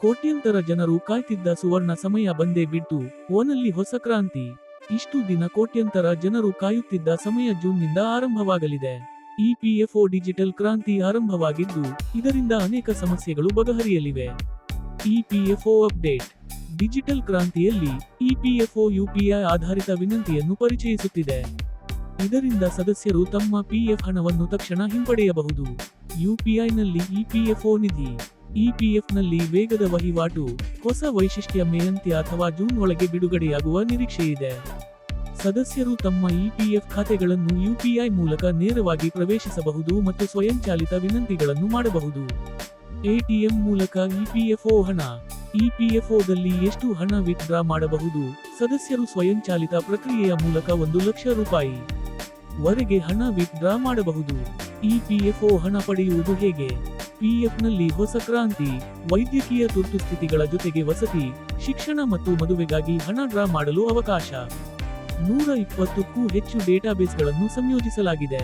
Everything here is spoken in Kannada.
ಕೋಟ್ಯಂತರ ಜನರು ಕಾಯ್ತಿದ್ದ ಸುವರ್ಣ ಸಮಯ ಬಂದೇ ಬಿಟ್ಟು ಓನಲ್ಲಿ ಹೊಸ ಕ್ರಾಂತಿ. ಇಷ್ಟು ದಿನ ಕೋಟ್ಯಂತರ ಜನರು ಕಾಯುತ್ತಿದ್ದ ಸಮಯ ಜೂನ್ನಿಂದ ಆರಂಭವಾಗಲಿದೆ. ಇಪಿಎಫ್ಒ ಡಿಜಿಟಲ್ ಕ್ರಾಂತಿ ಆರಂಭವಾಗಿದ್ದು, ಇದರಿಂದ ಅನೇಕ ಸಮಸ್ಯೆಗಳು ಬಗೆಹರಿಯಲಿವೆ. EPFO update. ಡಿಜಿಟಲ್ ಕ್ರಾಂತಿಯಲ್ಲಿ ಇಪಿಎಫ್ಒ ಯುಪಿಐ ಆಧಾರಿತ ವಿನಂತಿಯನ್ನು ಪರಿಚಯಿಸುತ್ತಿದೆ. ಇದರಿಂದ ಸದಸ್ಯರು ತಮ್ಮ ಪಿಎಫ್ ಹಣವನ್ನು ತಕ್ಷಣ ಹಿಂಪಡೆಯಬಹುದು. ಯುಪಿಐನಲ್ಲಿ ಇಪಿಎಫ್ಒ ನಿಧಿ. ಇಪಿಎಫ್ನಲ್ಲಿ ವೇಗದ ವಹಿವಾಟು. ಹೊಸ ವೈಶಿಷ್ಟ್ಯ ಮೇ ಅಂತ್ಯ ಅಥವಾ ಜೂನ್ ಒಳಗೆ ಬಿಡುಗಡೆಯಾಗುವ ನಿರೀಕ್ಷೆಯಿದೆ. ಸದಸ್ಯರು ತಮ್ಮ ಇಪಿಎಫ್ ಖಾತೆಗಳನ್ನು ಯುಪಿಐ ಮೂಲಕ ನೇರವಾಗಿ ಪ್ರವೇಶಿಸಬಹುದು ಮತ್ತು ಸ್ವಯಂಚಾಲಿತ ವಿನಂತಿಗಳನ್ನು ಮಾಡಬಹುದು. ಎಟಿಎಂ ಮೂಲಕ ಇಪಿಎಫ್ಒ ಹಣ. ಇಪಿಎಫ್ಒದಲ್ಲಿ ಎಷ್ಟು ಹಣ ವಿತ್ಡ್ರಾ ಮಾಡಬಹುದು? ಸದಸ್ಯರು ಸ್ವಯಂಚಾಲಿತ ಪ್ರಕ್ರಿಯೆಯ ಮೂಲಕ 1 ಲಕ್ಷ ರೂಪಾಯಿ ವರೆಗೆ ಹಣ ವಿತ್ಡ್ರಾ ಮಾಡಬಹುದು. ಇಪಿಎಫ್ಒ ಹಣ ಪಡೆಯುವುದು ಹೇಗೆ? ಪಿಎಫ್ನಲ್ಲಿ ಹೊಸ ಕ್ರಾಂತಿ. ವೈದ್ಯಕೀಯ ತುರ್ತುಸ್ಥಿತಿಗಳ ಜೊತೆಗೆ ವಸತಿ, ಶಿಕ್ಷಣ ಮತ್ತು ಮದುವೆಗಾಗಿ ಹಣ ಡ್ರಾ ಮಾಡಲು ಅವಕಾಶ. 120ಕ್ಕೂ ಹೆಚ್ಚು ಡೇಟಾಬೇಸ್ಗಳನ್ನು ಸಂಯೋಜಿಸಲಾಗಿದೆ.